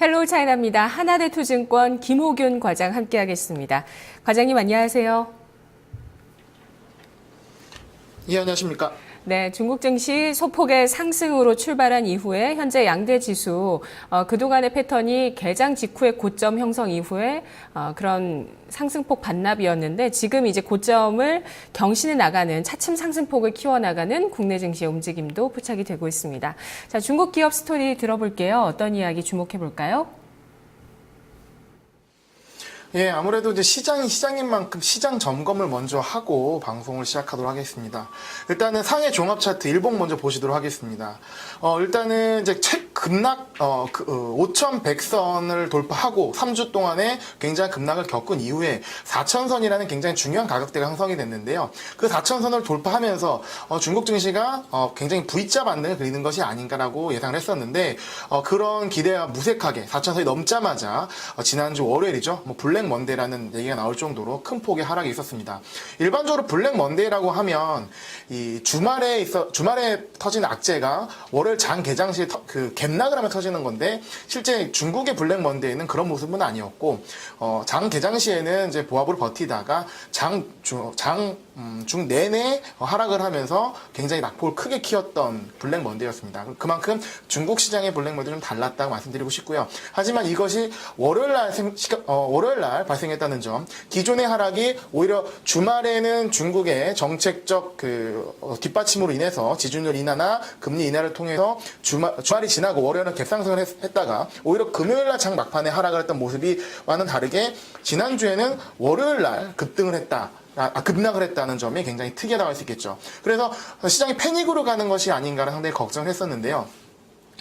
헬로우 차이나입니다. 하나대투증권 김호균 과장 함께하겠습니다. 과장님 안녕하세요. 예, 안녕하십니까. 네, 중국 증시 소폭의 상승으로 출발한 이후에 현재 양대 지수 그동안의 패턴이 개장 직후의 고점 형성 이후에 그런 상승폭 반납이었는데 지금 이제 고점을 경신해 나가는 차츰 상승폭을 키워나가는 국내 증시의 움직임도 포착이 되고 있습니다. 자, 중국 기업 스토리 들어볼게요. 어떤 이야기 주목해 볼까요? 예, 아무래도 이제 시장이 시장인 만큼 시장 점검을 먼저 하고 방송을 시작하도록 하겠습니다. 일단은 상해 종합 차트 일봉 먼저 보시도록 하겠습니다. 일단은 이제 급락, 5,100선을 돌파하고 3주 동안에 굉장히 급락을 겪은 이후에 4,000선이라는 굉장히 중요한 가격대가 형성이 됐는데요. 그 4,000선을 돌파하면서 중국 증시가 굉장히 V자 반등을 그리는 것이 아닌가라고 예상을 했었는데 그런 기대와 무색하게 4,000선이 넘자마자 지난주 월요일이죠. 블랙 먼데이라는 얘기가 나올 정도로 큰 폭의 하락이 있었습니다. 일반적으로 블랙 먼데이라고 하면 이 주말에 터진 악재가 월요일 장 개장 시에 그 갭락을 하면 터지는 건데 실제 중국의 블랙 먼데이는 그런 모습은 아니었고 장 개장 시에는 이제 보합으로 버티다가 중 내내 하락을 하면서 굉장히 낙폭을 크게 키웠던 블랙 먼데이였습니다. 그만큼 중국 시장의 블랙 먼데이는 좀 달랐다고 말씀드리고 싶고요. 하지만 이것이 월요일날 발생했다는 점, 기존의 하락이 오히려 주말에는 중국의 정책적 뒷받침으로 인해서 지준율 인하나 금리 인하를 통해서 주말이 지나고 월요일은 갭상승을 했다가 오히려 금요일날 장 막판에 하락을 했던 모습이와는 다르게 지난주에는 월요일날 급락을 했다는 점이 굉장히 특이하다고 할 수 있겠죠. 그래서 시장이 패닉으로 가는 것이 아닌가를 상당히 걱정을 했었는데요.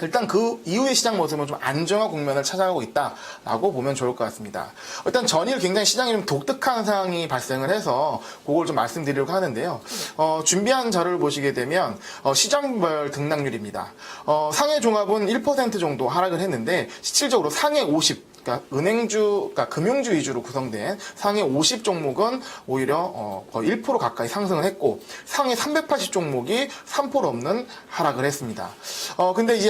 일단 그 이후의 시장 모습은 좀 안정화 국면을 찾아가고 있다라고 보면 좋을 것 같습니다. 일단 전일 굉장히 시장이 좀 독특한 상황이 발생을 해서 그걸 좀 말씀드리려고 하는데요. 준비한 자료를 보시게 되면 시장별 등락률입니다. 상해 종합은 1% 정도 하락을 했는데 실질적으로 상해 50 그러니까 금융주 위주로 구성된 상해 50 종목은 오히려 거의 1% 가까이 상승을 했고 상해 380 종목이 3% 넘는 하락을 했습니다. 근데 이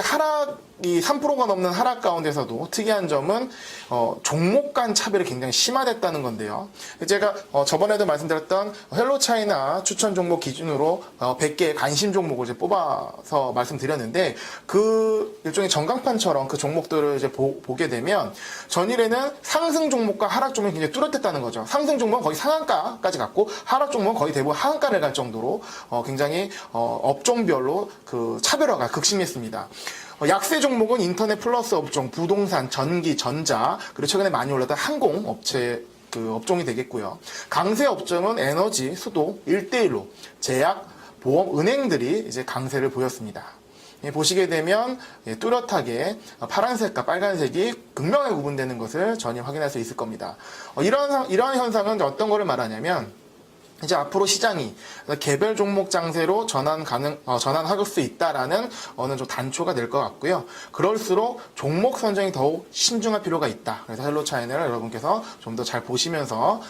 3%가 넘는 하락 가운데서도 특이한 점은 종목 간 차별이 굉장히 심화됐다는 건데요. 제가 저번에도 말씀드렸던 헬로 차이나 추천 종목 기준으로 100개의 관심 종목을 이제 뽑아서 말씀드렸는데 그 일종의 전광판처럼 그 종목들을 이제 보게 되면 전일에는 상승 종목과 하락 종목이 굉장히 뚜렷했다는 거죠. 상승 종목은 거의 상한가까지 갔고 하락 종목은 거의 대부분 하한가를 갈 정도로 굉장히 업종별로 그 차별화가 극심했습니다. 약세 종목은 인터넷 플러스 업종, 부동산, 전기, 전자, 그리고 최근에 많이 올랐던 항공 업체 업종이 되겠고요. 강세 업종은 에너지, 수도, 1대1로 제약, 보험, 은행들이 이제 강세를 보였습니다. 보시게 되면 뚜렷하게 파란색과 빨간색이 극명하게 구분되는 것을 전혀 확인할 수 있을 겁니다. 이러한 현상은 어떤 거를 말하냐면 이제 앞으로 시장이 개별 종목 장세로 전환할 수 있다라는 어느 좀 단초가 될 것 같고요. 그럴수록 종목 선정이 더욱 신중할 필요가 있다. 그래서 헬로 차이나를 여러분께서 좀 더 잘 보시면서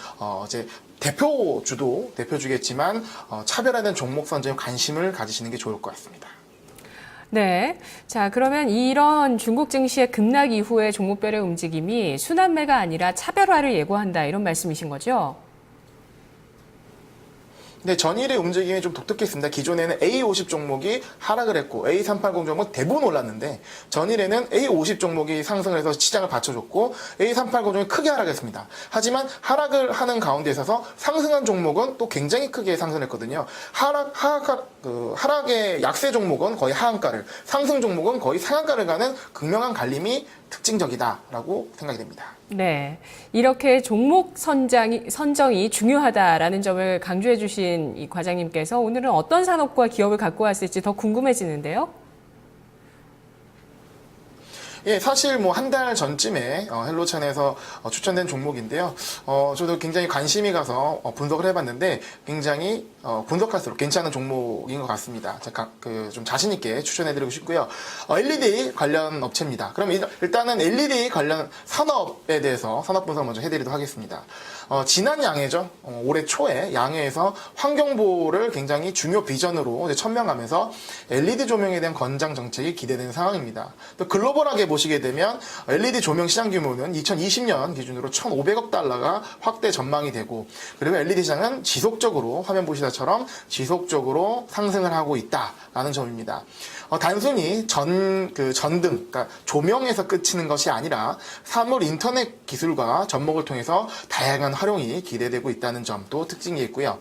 이제 대표주겠지만 차별화된 종목 선정에 관심을 가지시는 게 좋을 것 같습니다. 네. 자, 그러면 이런 중국 증시의 급락 이후의 종목별의 움직임이 순환매가 아니라 차별화를 예고한다. 이런 말씀이신 거죠? 네, 전일의 움직임이 좀 독특했습니다. 기존에는 A50 종목이 하락을 했고 A380 종목은 대부분 올랐는데 전일에는 A50 종목이 상승을 해서 시장을 받쳐줬고 A380 종목이 크게 하락했습니다. 하지만 하락을 하는 가운데 있어서 상승한 종목은 또 굉장히 크게 상승했거든요. 하락의 약세 종목은 거의 하한가를, 상승 종목은 거의 상한가를 가는 극명한 갈림이 특징적이다라고 생각이 됩니다. 네, 이렇게 종목 선정이 중요하다라는 점을 강조해 주신 이 과장님께서 오늘은 어떤 산업과 기업을 갖고 왔을지 더 궁금해지는데요. 예, 사실 뭐 한 달 전쯤에 헬로찬에서 추천된 종목인데요. 저도 굉장히 관심이 가서 분석을 해봤는데 굉장히 분석할수록 괜찮은 종목인 것 같습니다. 제가 좀 자신 있게 추천해드리고 싶고요. LED 관련 업체입니다. 그럼 일단은 LED 관련 산업에 대해서 산업 분석 먼저 해드리도록 하겠습니다. 지난 양해죠. 올해 초에 양해에서 환경보호를 굉장히 중요 비전으로 이제 천명하면서 LED 조명에 대한 권장 정책이 기대되는 상황입니다. 또 글로벌하게 보시게 되면 LED 조명 시장 규모는 2020년 기준으로 1,500억 달러가 확대 전망이 되고, 그리고 LED 시장은 지속적으로 화면 보시다처럼 지속적으로 상승을 하고 있다라는 점입니다. 단순히 전등, 그러니까 조명에서 그치는 것이 아니라 사물 인터넷 기술과 접목을 통해서 다양한 활용이 기대되고 있다는 점도 특징이 있고요.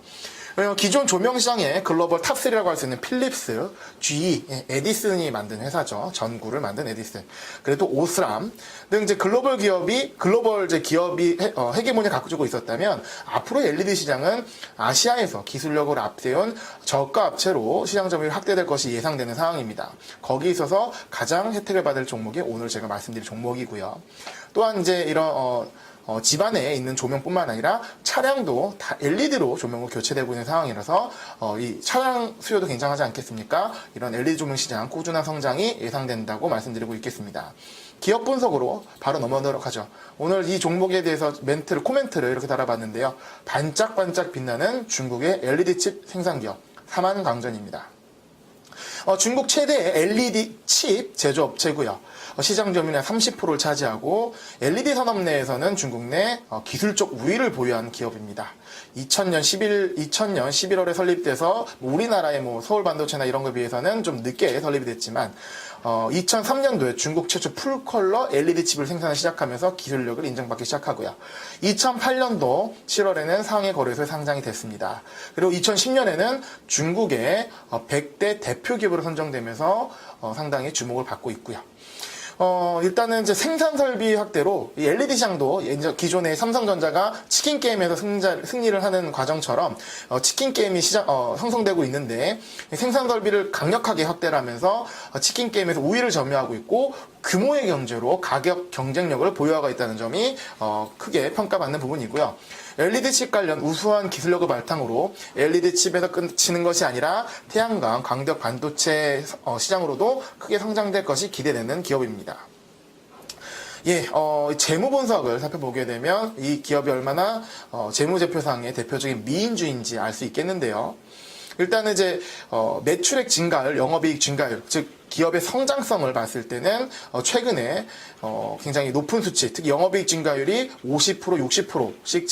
기존 조명 시장의 글로벌 탑3라고 할 수 있는 필립스, GE, 에디슨이 만든 회사죠. 전구를 만든 에디슨. 그래도 오스람 등 이제 글로벌 기업이 헤게모니를 갖고 있었다면, 앞으로 LED 시장은 아시아에서 기술력을 앞세운 저가 업체로 시장 점유율이 확대될 것이 예상되는 상황입니다. 거기에 있어서 가장 혜택을 받을 종목이 오늘 제가 말씀드릴 종목이고요. 또한 이제 이런 집안에 있는 조명뿐만 아니라 차량도 다 LED로 조명으로 교체되고 있는 상황이라서 이 차량 수요도 굉장하지 않겠습니까? 이런 LED 조명 시장 꾸준한 성장이 예상된다고 말씀드리고 있겠습니다. 기업 분석으로 바로 넘어가도록 하죠. 오늘 이 종목에 대해서 코멘트를 이렇게 달아봤는데요. 반짝반짝 빛나는 중국의 LED 칩 생산 기업 삼한강전입니다. 중국 최대의 LED 칩 제조업체고요. 시장 점유율 30%를 차지하고 LED 산업 내에서는 중국 내 기술적 우위를 보유한 기업입니다. 2000년 11월에 설립돼서 우리나라의 서울 반도체나 이런 거에 비해서는 좀 늦게 설립이 됐지만 2003년도에 중국 최초 풀컬러 LED 칩을 생산을 시작하면서 기술력을 인정받기 시작하고요. 2008년도 7월에는 상해 거래소에 상장이 됐습니다. 그리고 2010년에는 중국의 100대 대표 기업으로 선정되면서 상당히 주목을 받고 있고요. 일단은 이제 생산 설비 확대로 이 LED 시장도 기존의 삼성전자가 치킨 게임에서 승리를 하는 과정처럼 치킨 게임이 형성되고 있는데, 생산 설비를 강력하게 확대를 하면서 치킨 게임에서 우위를 점유하고 있고 규모의 경제로 가격 경쟁력을 보유하고 있다는 점이 크게 평가받는 부분이고요. LED 칩 관련 우수한 기술력을 바탕으로 LED 칩에서 끝이는 것이 아니라 태양광, 광적 반도체 시장으로도 크게 성장될 것이 기대되는 기업입니다. 재무 분석을 살펴보게 되면 이 기업이 얼마나 재무제표상의 대표적인 미인주인지 알 수 있겠는데요. 일단은 이제 매출액 증가율, 영업이익 증가율, 즉 기업의 성장성을 봤을 때는 최근에 굉장히 높은 수치, 특히 영업이익 증가율이 50%, 60%씩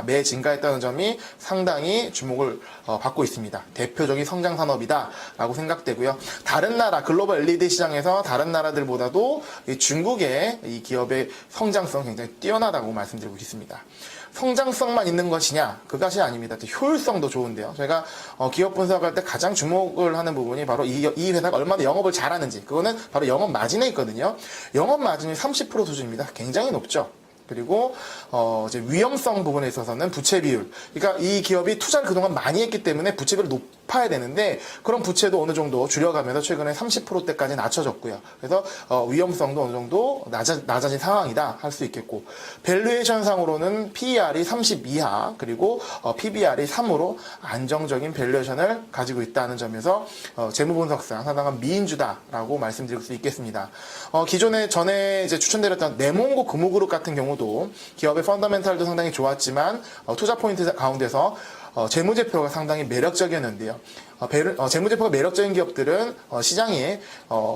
매 증가했다는 점이 상당히 주목을 받고 있습니다. 대표적인 성장 산업이다라고 생각되고요. 다른 나라, 글로벌 LED 시장에서 다른 나라들보다도 중국의 이 기업의 성장성 굉장히 뛰어나다고 말씀드리고 있습니다. 성장성만 있는 것이냐? 그것이 아닙니다. 효율성도 좋은데요. 저희가 기업 분석할 때 가장 주목을 하는 부분이 바로 이 회사가 얼마나 영업을 잘하는지, 그거는 바로 영업 마진에 있거든요. 영업 마진이 30% 수준입니다. 굉장히 높죠. 그리고 이제 위험성 부분에 있어서는 부채 비율. 그러니까 이 기업이 투자를 그동안 많이 했기 때문에 부채 비율이 높아야 되는데, 그런 부채도 어느 정도 줄여가면서 최근에 30%대까지 낮춰졌고요. 그래서 위험성도 어느 정도 낮아진 상황이다 할 수 있겠고, 밸류에이션 상으로는 PER이 30 이하, 그리고 PBR이 3으로 안정적인 밸류에이션을 가지고 있다는 점에서 재무분석상 상당한 미인주다라고 말씀드릴 수 있겠습니다. 전에 이제 추천드렸던 네몬고 금호그룹 같은 경우도 기업의 펀더멘탈도 상당히 좋았지만 투자 포인트 가운데서 재무제표가 상당히 매력적이었는데요. 재무제표가 매력적인 기업들은 시장이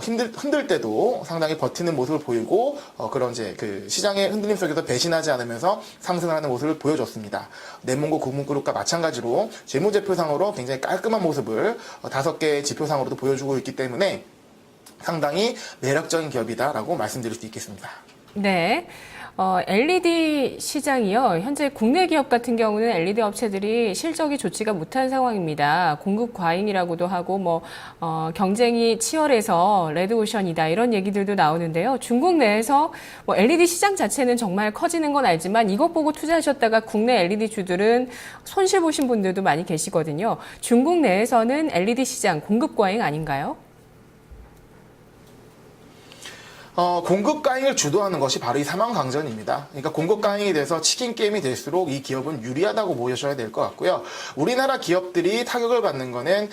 흔들 때도 상당히 버티는 모습을 보이고, 그런 이제 그 시장의 흔들림 속에서 배신하지 않으면서 상승을 하는 모습을 보여줬습니다. 네몬고 금호그룹과 마찬가지로 재무제표상으로 굉장히 깔끔한 모습을 5개의 지표상으로도 보여주고 있기 때문에 상당히 매력적인 기업이다라고 말씀드릴 수 있겠습니다. 네. LED 시장이요. 현재 국내 기업 같은 경우는 LED 업체들이 실적이 좋지가 못한 상황입니다. 공급 과잉이라고도 하고 경쟁이 치열해서 레드오션이다 이런 얘기들도 나오는데요. 중국 내에서 LED 시장 자체는 정말 커지는 건 알지만 이것 보고 투자하셨다가 국내 LED 주들은 손실 보신 분들도 많이 계시거든요. 중국 내에서는 LED 시장 공급 과잉 아닌가요? 공급 과잉을 주도하는 것이 바로 이 사망강전입니다. 그러니까 공급 과잉이 돼서 치킨 게임이 될수록 이 기업은 유리하다고 보셔야 될 것 같고요. 우리나라 기업들이 타격을 받는 거는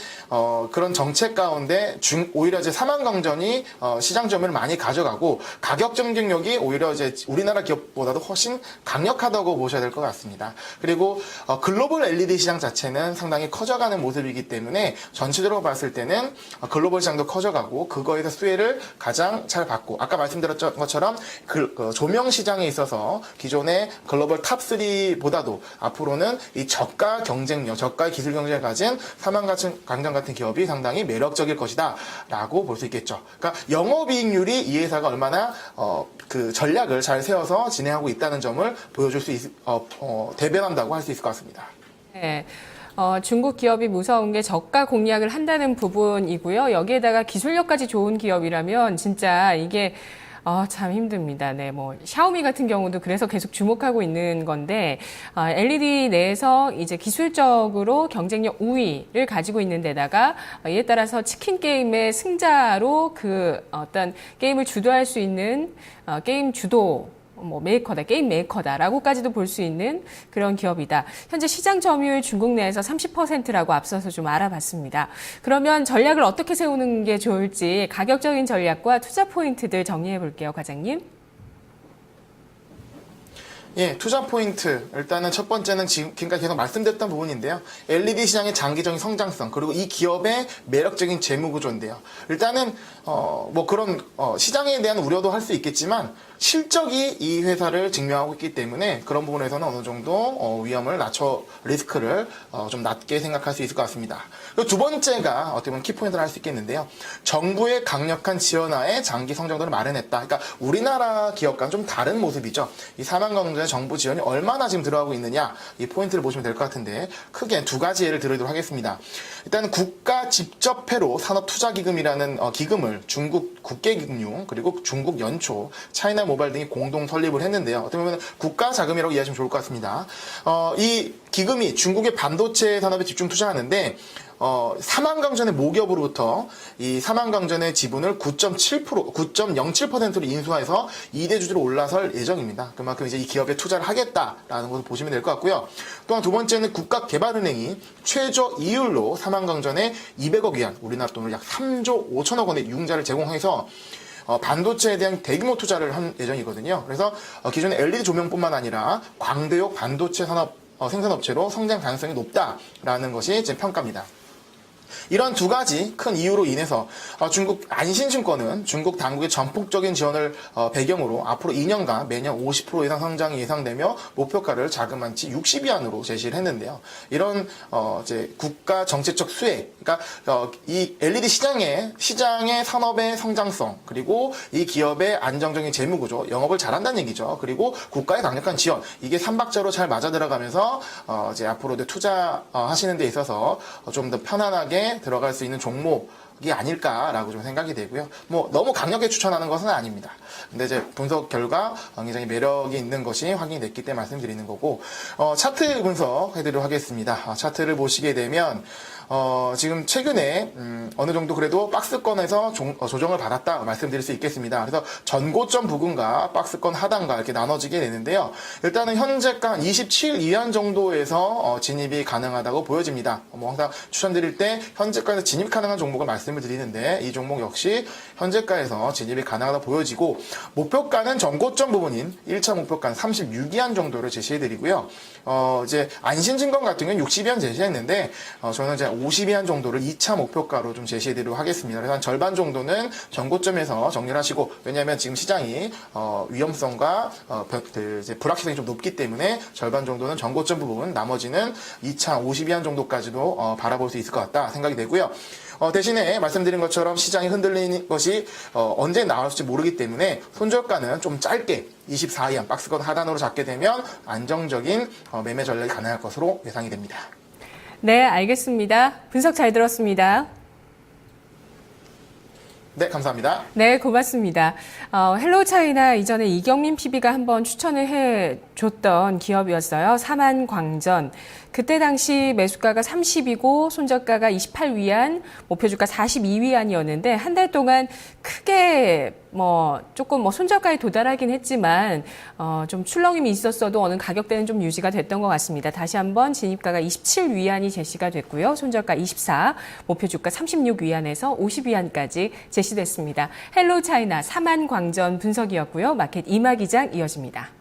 그런 정책 가운데 오히려 이제 사망강전이 시장 점유율을 많이 가져가고 가격 경쟁력이 오히려 이제 우리나라 기업보다도 훨씬 강력하다고 보셔야 될 것 같습니다. 그리고 글로벌 LED 시장 자체는 상당히 커져가는 모습이기 때문에 전체적으로 봤을 때는 글로벌 시장도 커져가고 그거에서 수혜를 가장 잘 받고 아까 말씀드렸던 것처럼 조명 시장에 있어서 기존의 글로벌 탑3보다도 앞으로는 이 저가 경쟁력, 저가 기술 경쟁을 가진 사망강전 같은 기업이 상당히 매력적일 것이다 라고 볼 수 있겠죠. 그러니까 영업이익률이 이 회사가 얼마나 그 전략을 잘 세워서 진행하고 있다는 점을 보여줄 수 대변한다고 할 수 있을 것 같습니다. 네. 중국 기업이 무서운 게 저가 공략을 한다는 부분이고요. 여기에다가 기술력까지 좋은 기업이라면 진짜 이게 참 힘듭니다. 네, 뭐 샤오미 같은 경우도 그래서 계속 주목하고 있는 건데 LED 내에서 이제 기술적으로 경쟁력 우위를 가지고 있는 데다가 이에 따라서 치킨 게임의 승자로 그 어떤 게임을 주도할 수 있는 게임 주도 메이커다, 게임 메이커다라고까지도 볼 수 있는 그런 기업이다. 현재 시장 점유율 중국 내에서 30%라고 앞서서 좀 알아봤습니다. 그러면 전략을 어떻게 세우는 게 좋을지 가격적인 전략과 투자 포인트들 정리해 볼게요, 과장님. 예, 투자 포인트. 일단은 첫 번째는 지금까지 계속 말씀드렸던 부분인데요. LED 시장의 장기적인 성장성, 그리고 이 기업의 매력적인 재무 구조인데요. 일단은, 그런, 시장에 대한 우려도 할 수 있겠지만, 실적이 이 회사를 증명하고 있기 때문에 그런 부분에서는 어느 정도 위험을 리스크를 좀 낮게 생각할 수 있을 것 같습니다. 그리고 두 번째가 어떻게 보면 키포인트를 할 수 있겠는데요. 정부의 강력한 지원하에 장기 성장도를 마련했다. 그러니까 우리나라 기업과는 좀 다른 모습이죠. 이 사망강전의 정부 지원이 얼마나 지금 들어가고 있느냐, 이 포인트를 보시면 될 것 같은데 크게 두 가지 예를 들도록 하겠습니다. 일단 국가 직접회로 산업투자기금이라는 기금을 중국 국계금융 그리고 중국 연초, 차이나 모바일 등이 공동 설립을 했는데요. 어떻게 보면 국가 자금이라고 이해하시면 좋을 것 같습니다. 이 기금이 중국의 반도체 산업에 집중 투자하는데 사망강전의 모기업으로부터 이 사망강전의 지분을 9.07%로 인수해서 2대 주주로 올라설 예정입니다. 그만큼 이제 이 기업에 투자를 하겠다라는 것을 보시면 될 것 같고요. 또한 두 번째는 국가개발은행이 최저 이율로 사망강전에 200억 위안, 우리나라 돈으로 약 3조 5천억 원의 융자를 제공해서 반도체에 대한 대규모 투자를 한 예정이거든요. 그래서 기존의 LED 조명뿐만 아니라 광대역 반도체 산업 생산업체로 성장 가능성이 높다라는 것이 제 평가입니다. 이런 두 가지 큰 이유로 인해서 중국 안신증권은 중국 당국의 전폭적인 지원을 배경으로 앞으로 2년간 매년 50% 이상 성장이 예상되며 목표가를 자그만치 60위안으로 제시를 했는데요. 이런 이제 국가 정책적 수혜, 그러니까 이 LED 시장의 산업의 성장성, 그리고 이 기업의 안정적인 재무 구조, 영업을 잘한다는 얘기죠. 그리고 국가의 강력한 지원, 이게 삼박자로 잘 맞아 들어가면서 이제 앞으로 투자 하시는 데 있어서 좀 더 편안하게 들어갈 수 있는 종목이 아닐까라고 좀 생각이 되고요. 뭐 너무 강력하게 추천하는 것은 아닙니다. 근데 이제 분석 결과 굉장히 매력이 있는 것이 확인이 됐기 때문에 말씀드리는 거고, 차트 분석해드리도록 하겠습니다. 차트를 보시게 되면 지금 최근에 어느 정도 그래도 박스권에서 조정을 받았다 말씀드릴 수 있겠습니다. 그래서 전고점 부근과 박스권 하단과 이렇게 나눠지게 되는데요. 일단은 현재가 27위안 정도에서 진입이 가능하다고 보여집니다. 항상 추천드릴 때 현재가에서 진입 가능한 종목을 말씀을 드리는데 이 종목 역시 현재가에서 진입이 가능하다 보여지고, 목표가는 전고점 부분인 1차 목표가는 36위안 정도를 제시해드리고요. 이제 안신증권 같은 경우는 60위안 제시했는데 저는 이제 50위안 정도를 2차 목표가로 좀 제시해드리도록 하겠습니다. 그래서 한 절반 정도는 전고점에서 정리를 하시고, 왜냐하면 지금 시장이 위험성과 이제 불확실성이 좀 높기 때문에 절반 정도는 전고점 부분, 나머지는 2차 50위안 정도까지도 바라볼 수 있을 것 같다 생각이 되고요. 대신에 말씀드린 것처럼 시장이 흔들리는 것이 언제 나올지 모르기 때문에 손절가는 좀 짧게 24위안 박스권 하단으로 잡게 되면 안정적인 매매 전략이 가능할 것으로 예상이 됩니다. 네, 알겠습니다. 분석 잘 들었습니다. 네, 감사합니다. 네, 고맙습니다. 헬로우 차이나 이전에 이경민 PB가 한번 추천을 해줬던 기업이었어요. 삼한광전. 그때 당시 매수가가 30이고 손절가가 28위안, 목표주가 42위안이었는데 한 달 동안 크게 조금 손절가에 도달하긴 했지만 좀 출렁임이 있었어도 어느 가격대는 좀 유지가 됐던 것 같습니다. 다시 한번 진입가가 27위안이 제시가 됐고요. 손절가 24, 목표주가 36위안에서 50위안까지 제시됐습니다. 헬로우 차이나 삼한광전 분석이었고요. 마켓 이마 기장 이어집니다.